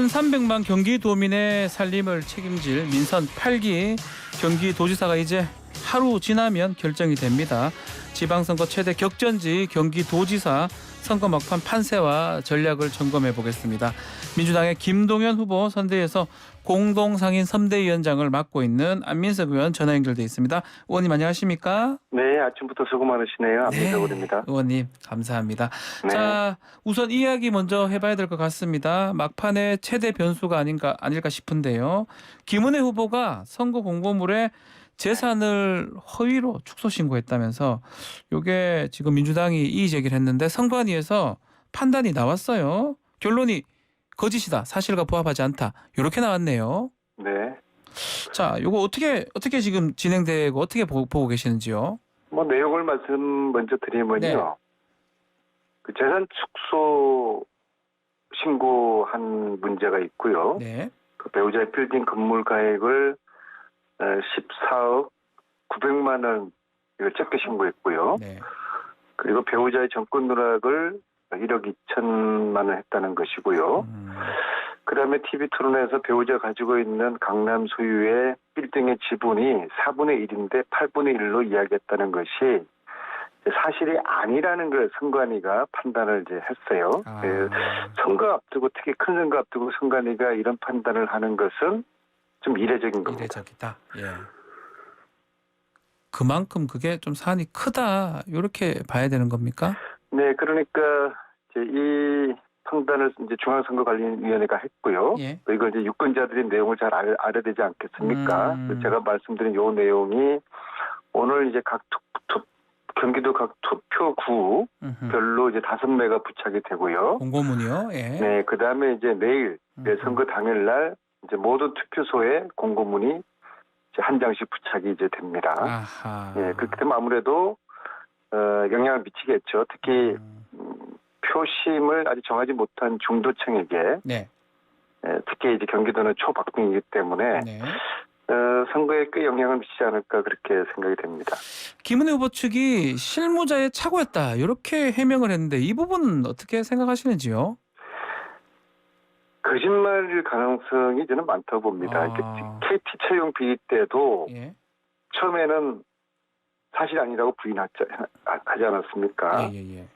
1,300만 경기도민의 살림을 책임질 민선 8기 경기도지사가 이제 하루 지나면 결정이 됩니다. 지방선거 최대 격전지 경기도지사 선거 막판 판세와 전략을 점검해 보겠습니다. 민주당의 김동연 후보 선대위에서 공동상임 선대위원장을 맡고 있는 안민석 의원 전화 연결돼 있습니다. 의원님 안녕하십니까? 네, 아침부터 수고 많으시네요. 안민석입니다. 의원님 감사합니다. 네. 자, 우선 이야기 먼저 해봐야 될 것 같습니다. 막판에 최대 변수가 아닐까 싶은데요. 김은혜 후보가 선거 공보물에 재산을 허위로 축소 신고했다면서 이게 지금 민주당이 이의 제기를 했는데 선관위에서 판단이 나왔어요. 결론이 거짓이다. 사실과 부합하지 않다. 이렇게 나왔네요. 네. 자, 이거 어떻게 지금 진행되고 어떻게 보고 계시는지요? 뭐 내용을 말씀 먼저 드리면요. 네. 그 재산 축소 신고한 문제가 있고요. 네. 그 배우자의 빌딩 건물 가액을 14억 900만 원 이걸 적게 신고했고요. 네. 그리고 배우자의 정권 누락을 1억 2천만 원 했다는 것이고요. 그다음에 TV 토론에서 배우자 가지고 있는 강남 소유의 빌딩의 지분이 4분의 1인데 8분의 1로 이야기했다는 것이 사실이 아니라는 걸 선관위가 판단을 이제 했어요. 아. 선거 앞두고 특히 큰 선거 앞두고 선관위가 이런 판단을 하는 것은 좀 이례적인 겁니다. 이례적이다. 예. 그만큼 그게 좀 사안이 크다. 이렇게 봐야 되는 겁니까? 네, 그러니까 이제 이 판단을 이제 중앙선거관리위원회가 했고요. 예. 또 이걸 이제 유권자들이 내용을 잘 알아야 되지 않겠습니까? 제가 말씀드린 요 내용이 오늘 이제 경기도 각 투표구별로 이제 5매가 부착이 되고요. 공고문이요. 예. 네, 그 다음에 이제 내일 선거 당일날 이제 모든 투표소에 공고문이 이제 한 장씩 부착이 이제 됩니다. 아하. 예, 그렇기 때문에 아무래도 영향을 미치겠죠. 특히 표심을 아직 정하지 못한 중도층에게 네. 특히 이제 경기도는 초박빙이기 때문에 네. 선거에 꽤 영향을 미치지 않을까 그렇게 생각이 됩니다. 김은혜 후보 측이 실무자의 착오였다. 이렇게 해명을 했는데 이 부분은 어떻게 생각하시는지요? 거짓말일 가능성이 저는 많다고 봅니다. KT 채용 비리 때도 예. 처음에는 사실 아니라고 부인하지 않았습니까? 예.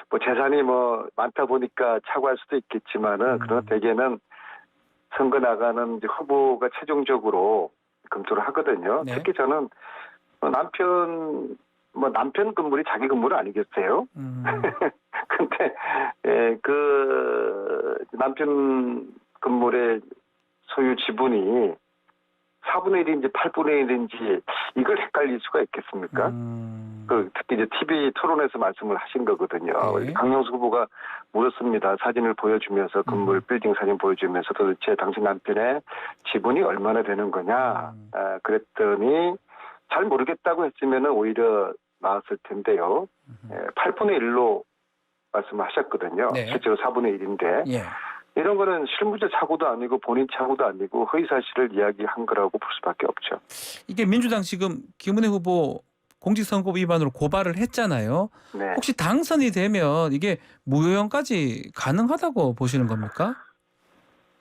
뭐 재산이 뭐 많다 보니까 착오할 수도 있겠지만은 그러나 대개는 선거 나가는 이제 후보가 최종적으로 검토를 하거든요. 네. 특히 저는 남편 건물이 자기 건물은 아니겠어요? 근데 그 남편 건물의 소유 지분이 4분의 1인지 8분의 1인지 이걸 헷갈릴 수가 있겠습니까? 특히 이제 TV 토론에서 말씀을 하신 거거든요. 네. 강용수 후보가 물었습니다. 사진을 보여주면서 건물 빌딩 사진 보여주면서 도대체 당신 남편의 지분이 얼마나 되는 거냐? 그랬더니 잘 모르겠다고 했으면 오히려 나았을 텐데요. 8분의 1로 말씀하셨거든요. 네. 실제로 4분의 1인데. 예. 이런 거는 실무자 착오도 아니고 본인 착오도 아니고 허위사실을 이야기한 거라고 볼 수밖에 없죠. 이게 민주당 지금 김은혜 후보 공직선거법 위반으로 고발을 했잖아요. 네. 혹시 당선이 되면 이게 무효형까지 가능하다고 보시는 겁니까?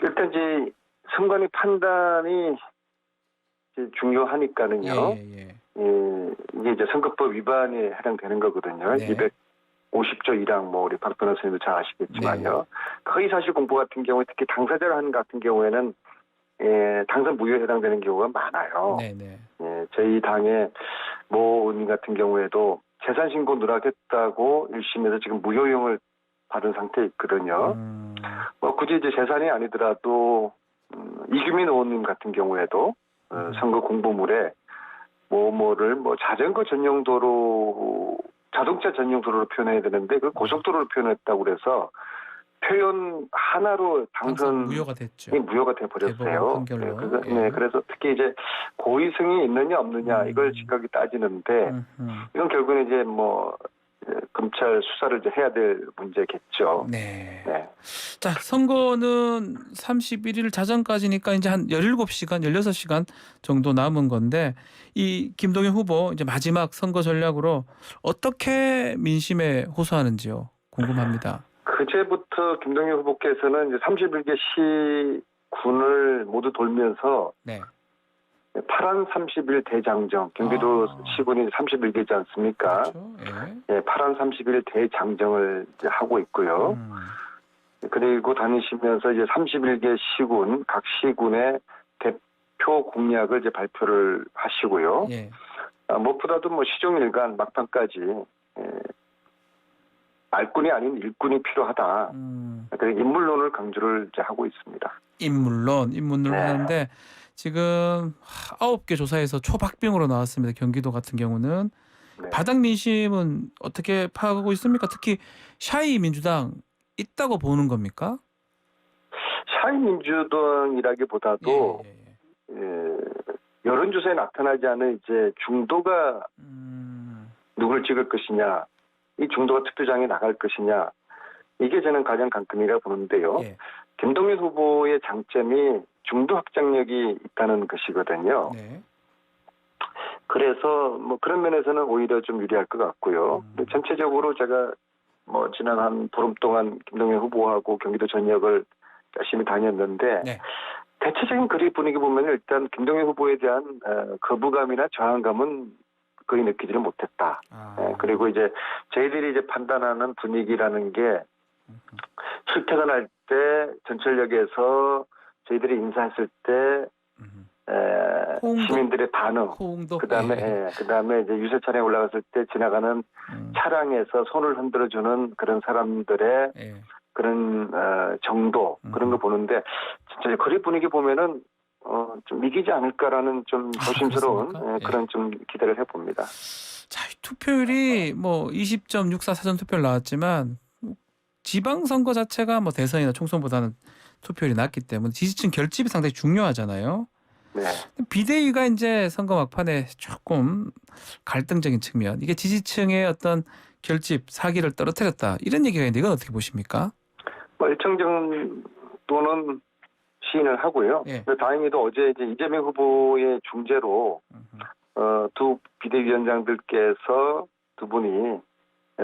일단 이제 선관위 판단이 이제 중요하니까는요. 예. 이게 이제 선거법 위반에 해당되는 거거든요. 네. 250조 1항 뭐 우리 박 변호사님도 잘 아시겠지만요. 허위사실 공보 같은 경우에 특히 당사자가 하는 같은 경우에는 당선 무효에 해당되는 경우가 많아요. 네네. 저희 당의 모 의원 같은 경우에도 재산 신고 누락했다고 1심에서 지금 무효형을 받은 상태에 있거든요. 뭐 굳이 이제 재산이 아니더라도 이규민 의원님 같은 경우에도 선거 공보물에 뭐를 자전거 전용도로 자동차 전용도로로 표현해야 되는데 그 고속도로로 표현했다고 그래서 표현 하나로 당선 무효가 됐죠. 무효가 돼 버렸어요. 그래서 특히 이제 고의성이 있느냐 없느냐 이걸 즉각이 따지는데 이건 결국은 이제 검찰 수사를 이제 해야 될 문제겠죠. 네. 자, 선거는 31일 자정까지니까 이제 한 17시간, 16시간 정도 남은 건데 이 김동연 후보 이제 마지막 선거 전략으로 어떻게 민심에 호소하는지요? 궁금합니다. 그제부터 김동연 후보께서는 이제 31개 시군을 모두 돌면서 네. 파란 30일 대장정, 경기도 시군이 31개지 않습니까? 그렇죠. 예. 예, 파란 30일 대장정을 이제 하고 있고요. 그리고 다니시면서 이제 31개 시군, 각 시군의 대표 공약을 이제 발표를 하시고요. 예. 무엇보다도 뭐 시종일관 막판까지 알꾼이 아닌 일꾼이 필요하다. 그래서 인물론을 강조를 이제 하고 있습니다. 인물론을 네. 하는데 지금 9개 조사에서 초박빙으로 나왔습니다. 경기도 같은 경우는 네. 바닥 민심은 어떻게 파악하고 있습니까? 특히 샤이 민주당 있다고 보는 겁니까? 샤이민주당이라기보다도 여론조사에 나타나지 않은 이제 중도가 누굴 찍을 것이냐, 이 중도가 투표장에 나갈 것이냐, 이게 저는 가장 관건이라고 보는데요. 예. 김동연 후보의 장점이 중도 확장력이 있다는 것이거든요. 네. 그래서 뭐 그런 면에서는 오히려 좀 유리할 것 같고요. 전체적으로 제가 뭐 지난 한 보름 동안 김동연 후보하고 경기도 전역을 열심히 다녔는데 네. 대체적인 거리 분위기 보면 일단 김동연 후보에 대한 거부감이나 저항감은 거의 느끼지를 못했다. 그리고 이제 저희들이 이제 판단하는 분위기라는 게 출퇴근할 때 전철역에서 저희들이 인사했을 때 시민들의 반응, 호응도 그다음에 이제 유세 차량에 올라갔을 때 지나가는 차량에서 손을 흔들어주는 그런 사람들의 그런 정도 그런 거 보는데 진짜 거리 분위기 보면은 좀 이기지 않을까라는 좀 조심스러운 그런 좀 기대를 해봅니다. 자, 투표율이 뭐 20.64 사전 투표를 나왔지만 지방선거 자체가 뭐 대선이나 총선보다는 투표율이 낮기 때문에 지지층 결집이 상당히 중요하잖아요. 네. 비대위가 이제 선거 막판에 조금 갈등적인 측면, 이게 지지층의 어떤 결집, 사기를 떨어뜨렸다 이런 얘기가 있는데 이건 어떻게 보십니까? 뭐 일정 정도는 시인을 하고요. 예. 다행히도 어제 이제 이재명 후보의 중재로 두 비대위원장들께서 두 분이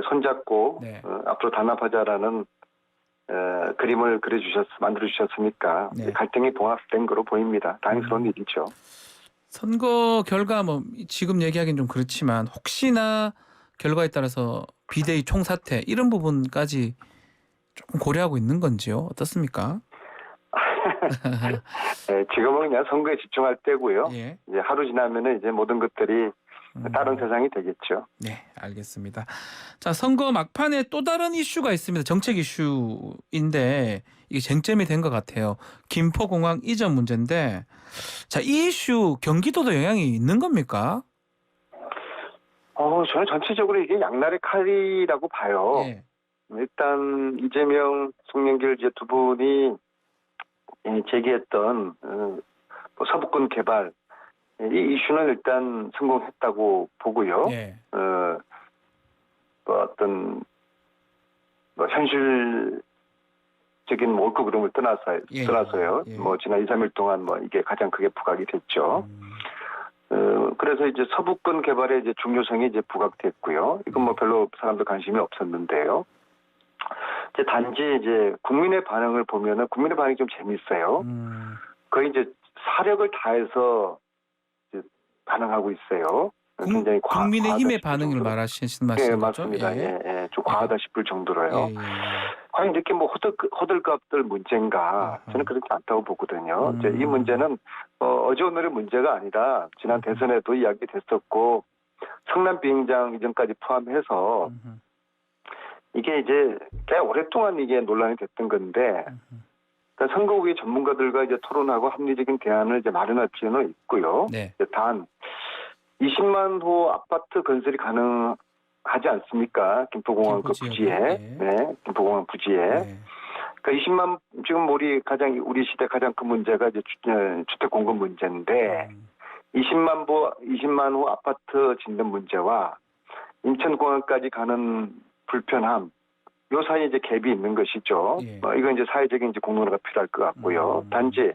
손잡고 네. 앞으로 단합하자라는 그림을 만들어 주셨으니까 네. 갈등이 봉합된 거로 보입니다. 다행스러운 일이죠. 선거 결과 뭐 지금 얘기하기는 좀 그렇지만 혹시나 결과에 따라서 비대위 총사퇴 이런 부분까지 조금 고려하고 있는 건지요? 어떻습니까? 네, 지금은 그냥 선거에 집중할 때고요. 예. 이제 하루 지나면은 이제 모든 것들이 다른 세상이 되겠죠. 네, 알겠습니다. 자, 선거 막판에 또 다른 이슈가 있습니다. 정책 이슈인데 이게 쟁점이 된 것 같아요. 김포공항 이전 문제인데, 자, 이 이슈 경기도도 영향이 있는 겁니까? 저는 전체적으로 이게 양날의 칼이라고 봐요. 예. 일단 이재명, 송영길 이제 두 분이 제기했던 뭐 서부권 개발 이 이슈는 일단 성공했다고 보고요. 예. 뭐 어떤 뭐 현실적인 옳고 그름을 떠나서요. 예. 뭐 지난 2, 3일 동안 뭐 이게 가장 크게 부각이 됐죠. 그래서 이제 서부권 개발의 이제 중요성이 이제 부각됐고요. 이건 뭐 별로 사람들 관심이 없었는데요. 이제 단지 이제 국민의 반응을 보면은 국민의 반응이 좀 재밌어요. 거의 이제 사력을 다해서 이제 반응하고 있어요. 굉장히 국민의힘의 반응을 말하시는 말씀이죠? 네, 맞습니다. 예. 좀 과하다 싶을 정도로요. 과연 이렇게 뭐 호들갑들 문제인가? 저는 그렇지 않다고 보거든요. 이제 이 문제는 어제 오늘의 문제가 아니라 지난 대선에도 이야기됐었고 성남 비행장 이전까지 포함해서 이게 이제 꽤 오랫동안 이게 논란이 됐던 건데, 그러니까 선거구의 전문가들과 이제 토론하고 합리적인 대안을 이제 마련할 필요는 있고요. 네. 단 20만 호 아파트 건설이 가능하지 않습니까? 김포공항 그 부지에, 네, 김포공항 부지에. 네. 그러니까 지금 우리 시대 가장 큰 문제가 이제 주택 공급 문제인데, 20만 호 아파트 짓는 문제와 인천공항까지 가는 불편함, 요 사이에 이제 갭이 있는 것이죠. 예. 이건 이제 사회적인 이제 공론화가 필요할 것 같고요. 단지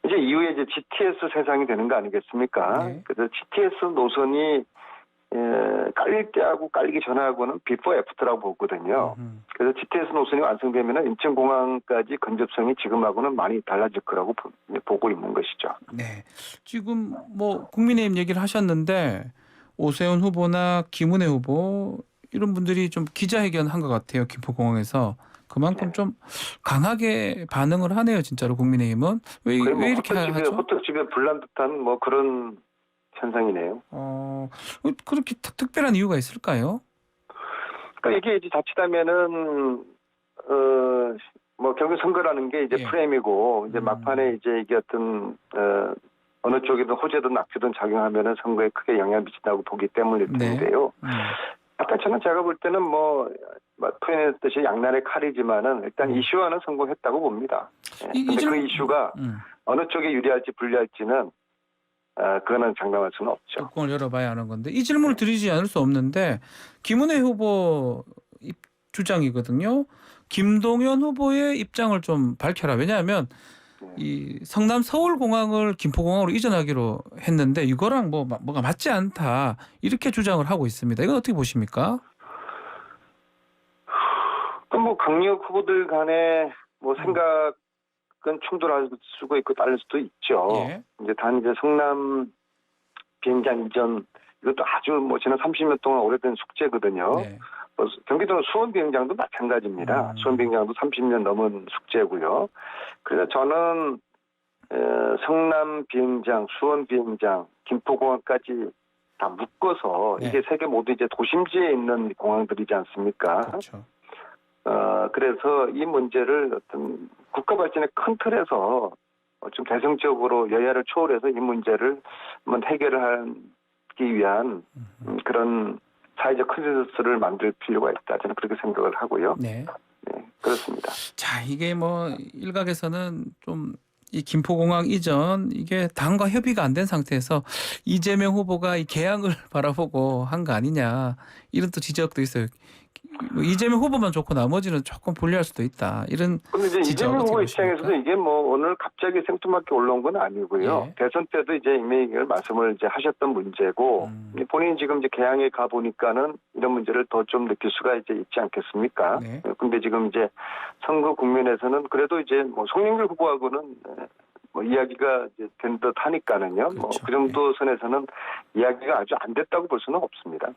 이제 이후에 이제 GTS 세상이 되는 거 아니겠습니까? 네. 그래서 GTS 노선이 깔릴 때하고 깔리기 전하고는 비포 애프터라고 보거든요. 그래서 GTX 노선이 완성되면 인천공항까지 근접성이 지금하고는 많이 달라질 거라고 보고 있는 것이죠. 네. 지금 뭐 국민의힘 얘기를 하셨는데 오세훈 후보나 김은혜 후보 이런 분들이 좀 기자회견 한 것 같아요. 김포공항에서. 그만큼 네. 좀 강하게 반응을 하네요. 진짜로 국민의힘은. 거의 뭐 왜 이렇게 하죠? 호떡집에 불난 듯한 뭐 그런 현상이네요. 그렇게 특별한 이유가 있을까요? 그러니까 이게 이제 자칫하면은 뭐 결국 선거라는 게 이제 예. 프레임이고 이제 막판에 이제 이게 어떤 어느 쪽이든 호재든 낙조든 작용하면은 선거에 크게 영향을 미친다고 보기 때문일 네. 텐데요. 아까 제가 볼 때는 뭐 표현했듯이 양날의 칼이지만은 일단 이슈화는 성공했다고 봅니다. 근데 그 이슈가 어느 쪽에 유리할지 불리할지는 그거는 장담할 수는 없죠. 뚜껑을 열어봐야 하는 건데 이 질문을 드리지 않을 수 없는데 김은혜 후보 주장이거든요. 김동연 후보의 입장을 좀 밝혀라. 왜냐하면 이 성남 서울공항을 김포공항으로 이전하기로 했는데 이거랑 뭐가 맞지 않다 이렇게 주장을 하고 있습니다. 이건 어떻게 보십니까? 그럼 뭐 강력 후보들 간에 뭐 생각은 충돌할 수가 있고 다를 수도 있죠. 예. 이제 단 이제 성남 비행장 이전 이것도 아주 뭐 지난 30년 동안 오래된 숙제거든요. 네. 경기도는 수원 비행장도 마찬가지입니다. 수원 비행장도 30년 넘은 숙제고요. 그래서 저는 성남 비행장, 수원 비행장, 김포공항까지 다 묶어서 네. 이게 세계 모두 이제 도심지에 있는 공항들이지 않습니까? 그렇죠. 그래서 이 문제를 어떤 국가 발전의 큰 틀에서 좀 대승적으로 여야를 초월해서 이 문제를 한번 해결을 하기 위한 그런 사회적 컨센서스를 만들 필요가 있다. 저는 그렇게 생각을 하고요. 네. 네, 그렇습니다. 자, 이게 뭐 일각에서는 좀 이 김포공항 이전 이게 당과 협의가 안 된 상태에서 이재명 후보가 이 개항을 바라보고 한 거 아니냐 이런 또 지적도 있어요. 뭐 이재명 후보만 좋고 나머지는 조금 불리할 수도 있다. 이런 근데 이제 지적 이재명 어떻게 후보 보십니까? 입장에서도 이게 뭐 오늘 갑자기 생뚱맞게 올라온 건 아니고요. 예. 대선 때도 이제 이미 말씀을 이제 하셨던 문제고 본인이 지금 이제 개항에 가 보니까는 이런 문제를 더 좀 느낄 수가 이제 있지 않겠습니까? 네. 근데 지금 이제 선거 국면에서는 그래도 이제 뭐 송영길 후보하고는 뭐 이야기가 이제 된 듯 하니까는요. 그렇죠. 뭐 그 정도 선에서는 이야기가 아주 안 됐다고 볼 수는 없습니다.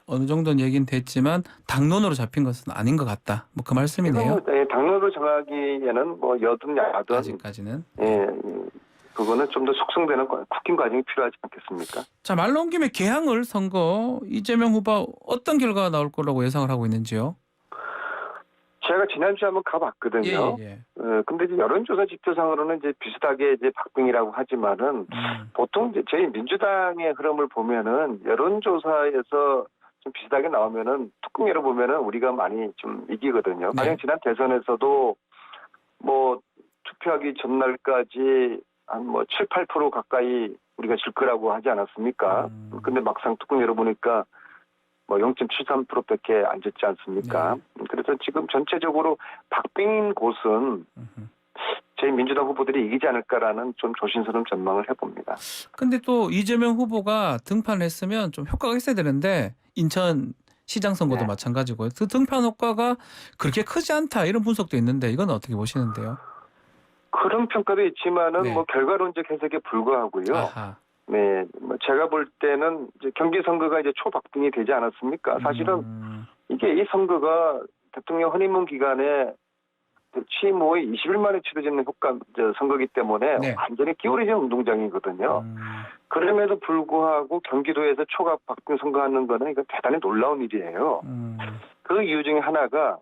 어느 정도는 얘기는 됐지만 당론으로 잡힌 것은 아닌 것 같다. 뭐 그 말씀이네요. 당론을 정하기에는 뭐 여든 야든 아직까지는. 그거는 좀 더 숙성되는 쿠킹 과정이 필요하지 않겠습니까? 자, 말 나온 김에 개항을 선거 이재명 후보 어떤 결과가 나올 거라고 예상을 하고 있는지요? 제가 지난주에 한번 가봤거든요. 예. 근데 이제 여론조사 지표상으로는 이제 비슷하게 이제 박빙이라고 하지만은 보통 이제 저희 민주당의 흐름을 보면은 여론조사에서 좀 비슷하게 나오면은 뚜껑 열어보면은 우리가 많이 좀 이기거든요. 네. 가령 지난 대선에서도 뭐 투표하기 전날까지 한 뭐 7, 8% 가까이 우리가 질 거라고 하지 않았습니까? 근데 막상 뚜껑 열어보니까 뭐 0.73%밖에 안 졌지 않습니까? 네. 그래서 지금 전체적으로 박빙인 곳은 저희 민주당 후보들이 이기지 않을까라는 좀 조심스러운 전망을 해봅니다. 근데 또 이재명 후보가 등판을 했으면 좀 효과가 있어야 되는데 인천 시장 선거도 네. 마찬가지고요. 그 등판 효과가 그렇게 크지 않다 이런 분석도 있는데 이건 어떻게 보시는데요? 그런 평가도 있지만은 네. 뭐 결과론적 해석에 불과하고요. 아하. 네, 뭐 제가 볼 때는 이제 경기 선거가 이제 초박빙이 되지 않았습니까? 사실은 이게 이 선거가 대통령 허니문 기간에 취임 후에 20일 만에 치러지는 선거기 때문에 네. 완전히 기울어진 운동장이거든요. 그럼에도 불구하고 경기도에서 초각 박빙 선거하는 거는 이건 대단히 놀라운 일이에요. 그 이유 중에 하나가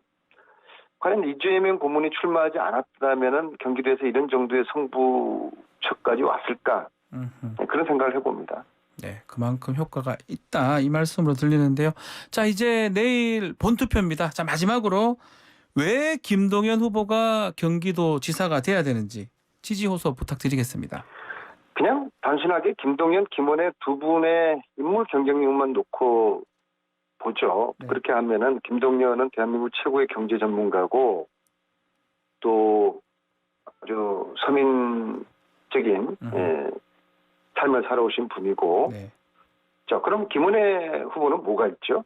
과연 이재명 고문이 출마하지 않았다면은 경기도에서 이런 정도의 승부처까지 왔을까? 그런 생각을 해봅니다. 네, 그만큼 효과가 있다 이 말씀으로 들리는데요. 자, 이제 내일 본투표입니다. 자, 마지막으로 왜 김동연 후보가 경기도 지사가 돼야 되는지 지지 호소 부탁드리겠습니다. 그냥 단순하게 김동연, 김원혜 두 분의 인물 경쟁력만 놓고 보죠. 네. 그렇게 하면은 김동연은 대한민국 최고의 경제 전문가고 또 아주 서민적인 삶을 살아오신 분이고 네. 자, 그럼 김은혜 후보는 뭐가 있죠?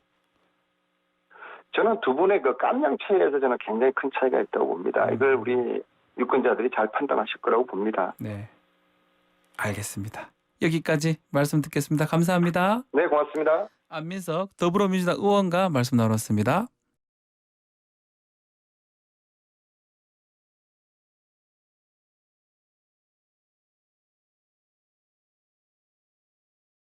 저는 두 분의 그 깜냥 차이에서 저는 굉장히 큰 차이가 있다고 봅니다. 이걸 우리 유권자들이 잘 판단하실 거라고 봅니다. 네, 알겠습니다. 여기까지 말씀 듣겠습니다. 감사합니다. 네, 고맙습니다. 안민석 더불어민주당 의원과 말씀 나눴습니다.